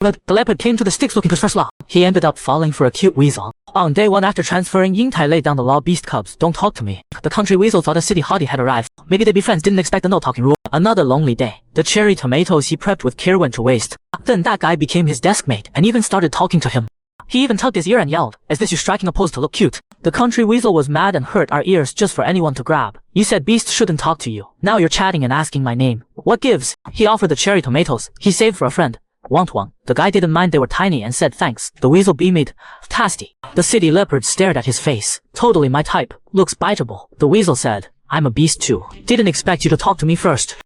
But the leopard came to the sticks looking for fresh law. He ended up falling for a cute weasel. On day 1 after transferring, Yingtai laid down the law. Beast cubs, don't talk to me. The country weasel thought a city hottie had arrived. Maybe they'd be friends, didn't expect the no talking rule. Another lonely day. The cherry tomatoes he prepped with care went to waste. Then that guy became his desk mate and even started talking to him. He even tugged his ear and yelled, "Is this you striking a pose to look cute?" The country weasel was mad and hurt our ears just for anyone to grab. You said beasts shouldn't talk to you. Now you're chatting and asking my name. What gives? He offered the cherry tomatoes. He saved for a friend. Want one? The guy didn't mind, they were tiny, and said thanks. The weasel beamed. Tasty. The city leopard stared at his face. Totally my type. Looks biteable. The weasel said, I'm a beast too. Didn't expect you to talk to me first.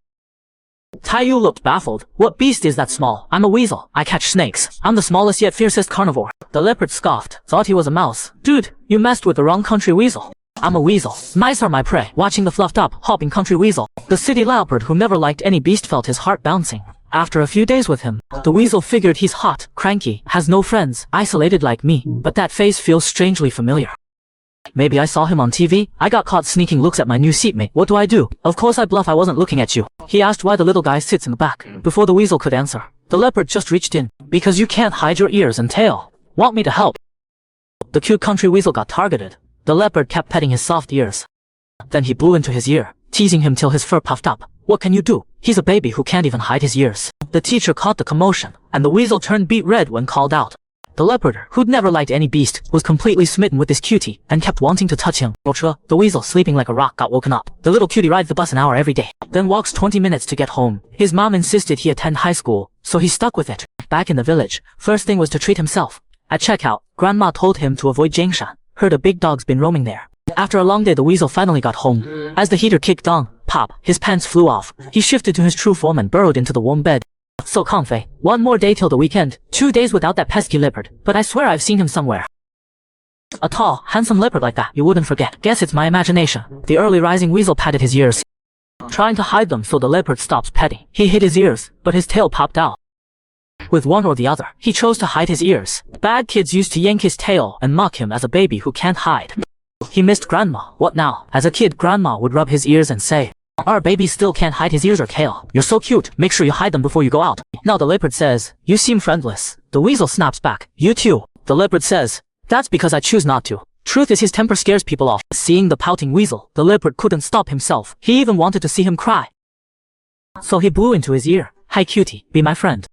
Taiyu looked baffled. What beast is that small? I'm a weasel. I catch snakes. I'm the smallest yet fiercest carnivore. The leopard scoffed. Thought he was a mouse. Dude, you messed with the wrong country weasel. I'm a weasel. Mice are my prey. Watching the fluffed up, hopping country weasel. The city leopard, who never liked any beast, felt his heart bouncing. After a few days with him, the weasel figured he's hot, cranky, has no friends, isolated like me, but that face feels strangely familiar. Maybe I saw him on TV. I got caught sneaking looks at my new seatmate. What do I do? Of course I bluff I wasn't looking at you. He asked why the little guy sits in the back. Before the weasel could answer, the leopard just reached in. Because you can't hide your ears and tail. Want me to help? The cute country weasel got targeted. The leopard kept petting his soft ears. Then he blew into his ear, teasing him till his fur puffed up. What can you do? He's a baby who can't even hide his ears. The teacher caught the commotion, and the weasel turned beet red when called out. The leopard, who'd never liked any beast, was completely smitten with this cutie, and kept wanting to touch him. The weasel, sleeping like a rock, got woken up. The little cutie rides the bus an hour every day, then walks 20 minutes to get home. His mom insisted he attend high school, so he stuck with it. Back in the village, first thing was to treat himself. At checkout, Grandma told him to avoid Jingshan. Heard a big dog's been roaming there. After a long day, the weasel finally got home. As the heater kicked on, pop, his pants flew off. He shifted to his true form and burrowed into the warm bed. So comfy. One more day till the weekend. 2 days without that pesky leopard. But I swear I've seen him somewhere. A tall, handsome leopard like that, you wouldn't forget. Guess it's my imagination. The early rising weasel patted his ears, trying to hide them so the leopard stops petting. He hid his ears, but his tail popped out. With one or the other, he chose to hide his ears. Bad kids used to yank his tail and mock him as a baby who can't hide. He missed Grandma. What now? As a kid, Grandma would rub his ears and say, our baby still can't hide his ears or tail. You're so cute. Make sure you hide them before you go out. Now the leopard says, you seem friendless. The weasel snaps back, you too. The leopard says, that's because I choose not to. Truth is his temper scares people off. Seeing the pouting weasel, the leopard couldn't stop himself. He even wanted to see him cry. So he blew into his ear. Hi cutie, be my friend.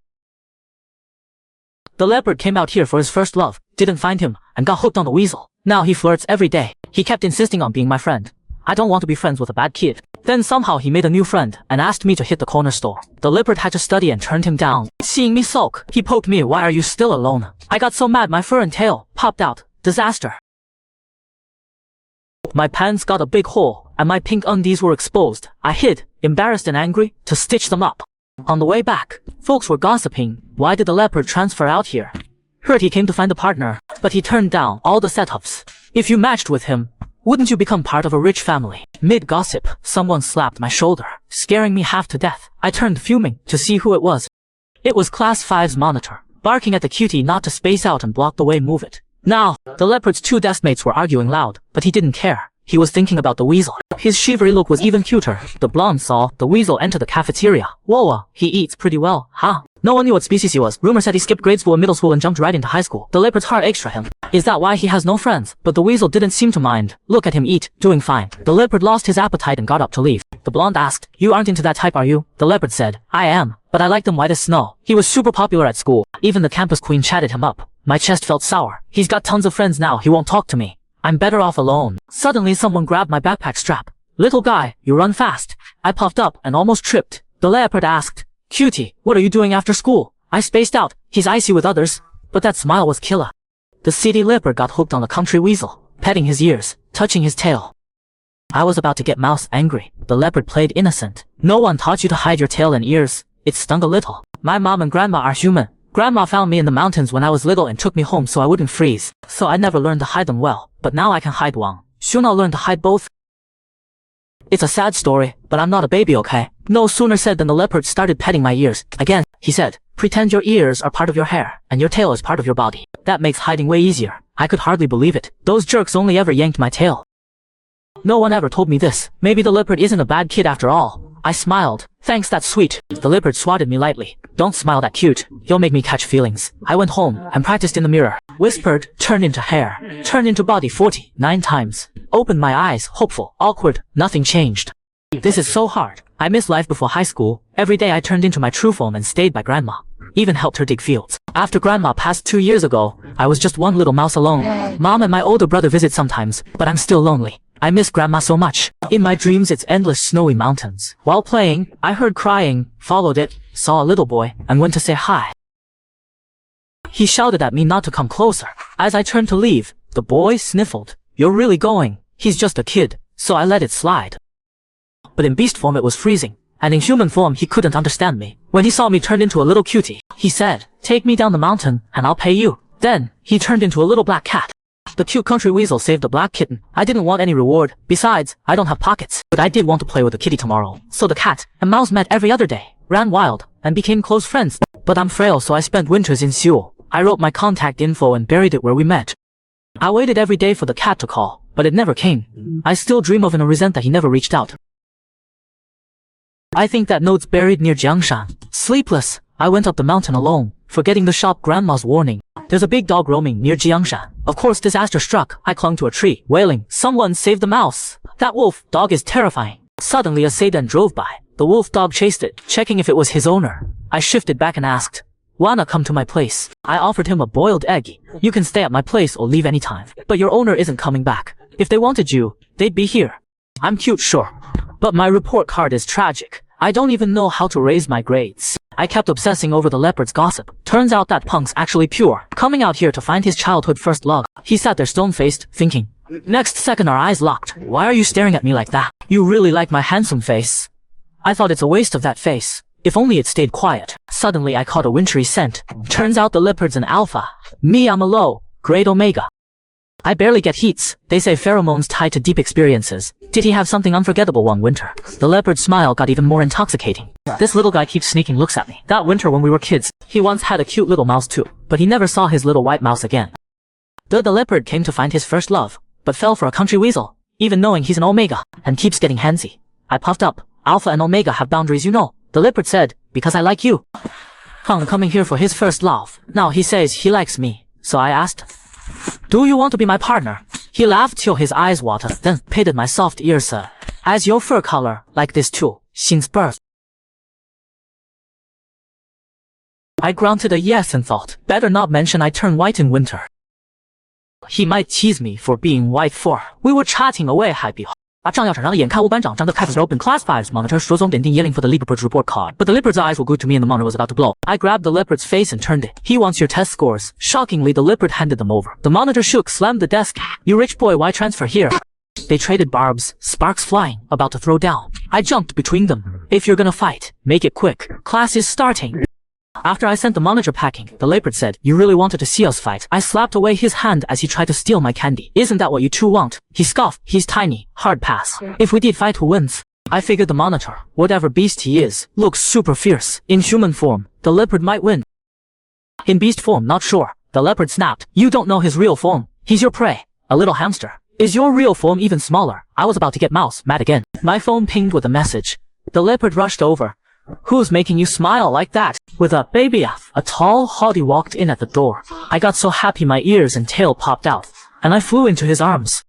The leopard came out here for his first love, didn't find him, and got hooked on the weasel. Now he flirts every day. He kept insisting on being my friend. I don't want to be friends with a bad kid. Then somehow he made a new friend and asked me to hit the corner store. The leopard had to study and turned him down. Seeing me sulk, he poked me. Why are you still alone? I got so mad my fur and tail popped out. Disaster. My pants got a big hole and my pink undies were exposed. I hid, embarrassed and angry, to stitch them up. On the way back, folks were gossiping. Why did the leopard transfer out here? Heard he came to find a partner, but he turned down all the setups. If you matched with him, wouldn't you become part of a rich family? Mid-gossip, someone slapped my shoulder, scaring me half to death. I turned fuming to see who it was. It was Class 5's monitor, barking at the cutie not to space out and block the way move it. Now, the leopard's 2 deskmates were arguing loud, but he didn't care. He was thinking about the weasel. His shivery look was even cuter. The blonde saw the weasel enter the cafeteria. Whoa, he eats pretty well, huh? No one knew what species he was. Rumor said he skipped grade school and middle school and jumped right into high school. The leopard's heart ached for him. Is that why he has no friends? But the weasel didn't seem to mind. Look at him eat, doing fine. The leopard lost his appetite and got up to leave. The blonde asked, you aren't into that type, are you? The leopard said, I am, but I like them white as snow. He was super popular at school. Even the campus queen chatted him up. My chest felt sour. He's got tons of friends now, he won't talk to me. I'm better off alone. Suddenly someone grabbed my backpack strap. Little guy, you run fast. I puffed up and almost tripped. The leopard asked, cutie, what are you doing after school? I spaced out. He's icy with others. But that smile was killer. The city leopard got hooked on the country weasel, petting his ears, touching his tail. I was about to get mouse angry. The leopard played innocent. No one taught you to hide your tail and ears. It stung a little. My mom and grandma are human. Grandma found me in the mountains when I was little and took me home so I wouldn't freeze. So I never learned to hide them well. But now I can hide one. Soon I'll learn to hide both. It's a sad story, but I'm not a baby, okay? No sooner said than the leopard started petting my ears. Again, he said, pretend your ears are part of your hair, and your tail is part of your body. That makes hiding way easier. I could hardly believe it. Those jerks only ever yanked my tail. No one ever told me this. Maybe the leopard isn't a bad kid after all. I smiled. Thanks, that's sweet. The leopard swatted me lightly. Don't smile that cute. You'll make me catch feelings. I went home and practiced in the mirror. Whispered, turned into hair. Turned into body 49 times. Opened my eyes, hopeful, awkward, nothing changed. This is so hard. I missed life before high school. Every day I turned into my true form and stayed by grandma. Even helped her dig fields. After grandma passed 2 years ago, I was just one little mouse alone. Mom and my older brother visit sometimes, but I'm still lonely. I miss grandma so much. In my dreams it's endless snowy mountains. While playing, I heard crying, followed it, saw a little boy, and went to say hi. He shouted at me not to come closer. As I turned to leave, the boy sniffled. You're really going? He's just a kid. So I let it slide. But in beast form it was freezing, and in human form he couldn't understand me. When he saw me turned into a little cutie, he said, take me down the mountain, and I'll pay you. Then, he turned into a little black cat. The cute country weasel saved a black kitten. I didn't want any reward. Besides, I don't have pockets. But I did want to play with the kitty tomorrow. So the cat and mouse met every other day, ran wild, and became close friends. But I'm frail, so I spent winters in Seoul. I wrote my contact info and buried it where we met. I waited every day for the cat to call, but it never came. I still dream of and resent that he never reached out. I think that note's buried near Jiangshan. Sleepless, I went up the mountain alone, forgetting the shop grandma's warning. There's a big dog roaming near Jiangshan. Of course disaster struck. I clung to a tree, wailing, someone save the mouse. That wolf dog is terrifying. Suddenly a sedan drove by. The wolf dog chased it, checking if it was his owner. I shifted back and asked, wanna come to my place? I offered him a boiled egg. You can stay at my place or leave anytime. But your owner isn't coming back. If they wanted you, they'd be here. I'm cute, sure. But my report card is tragic. I don't even know how to raise my grades. I kept obsessing over the leopard's gossip. Turns out that punk's actually pure, coming out here to find his childhood first love. He sat there stone-faced, thinking. Next second our eyes locked. Why are you staring at me like that? You really like my handsome face. I thought it's a waste of that face. If only it stayed quiet. Suddenly I caught a wintry scent. Turns out the leopard's an alpha. Me, I'm a low, grade omega. I barely get heats. They say pheromones tied to deep experiences. Did he have something unforgettable one winter? The leopard's smile got even more intoxicating. This little guy keeps sneaking looks at me. That winter when we were kids, he once had a cute little mouse too, but he never saw his little white mouse again. The leopard came to find his first love, but fell for a country weasel, even knowing he's an omega, and keeps getting handsy. I puffed up. Alpha and omega have boundaries, you know. The leopard said, because I like you. Coming here for his first love. Now he says he likes me. So I asked, do you want to be my partner? He laughed till his eyes watered, then patted my soft ear, sir. As your fur color, like this too, since birth. I grunted a yes and thought, better not mention I turn white in winter. He might tease me for being white for. We were chatting away happy. 把账要产上的眼看吴班长张得开始 open class 5's monitor 说总点定耶令 for the leopard's report card. But the leopard's eyes were good to me and the monitor was about to blow. I grabbed the leopard's face and turned it. He wants your test scores. Shockingly, the leopard handed them over. The monitor shook, slammed the desk. You rich boy, why transfer here? They traded barbs, sparks flying, about to throw down. I jumped between them. If you're gonna fight, make it quick. Class is starting. After I sent the monitor packing, the leopard said, you really wanted to see us fight. I slapped away his hand as he tried to steal my candy. Isn't that what you two want? He scoffed. He's tiny. Hard pass. If we did fight, who wins? I figured the monitor, whatever beast he is, looks super fierce. In human form, the leopard might win. In beast form, not sure. The leopard snapped. You don't know his real form. He's your prey. A little hamster. Is your real form even smaller? I was about to get mouse mad again. My phone pinged with a message. The leopard rushed over. Who's making you smile like that? With a baby F, a tall hottie walked in at the door. I got so happy my ears and tail popped out, and I flew into his arms.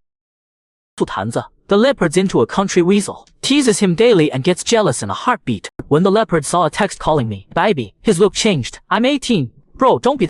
The leopard's into a country weasel, teases him daily and gets jealous in a heartbeat. When the leopard saw a text calling me, baby, his look changed. I'm 18. Bro, don't be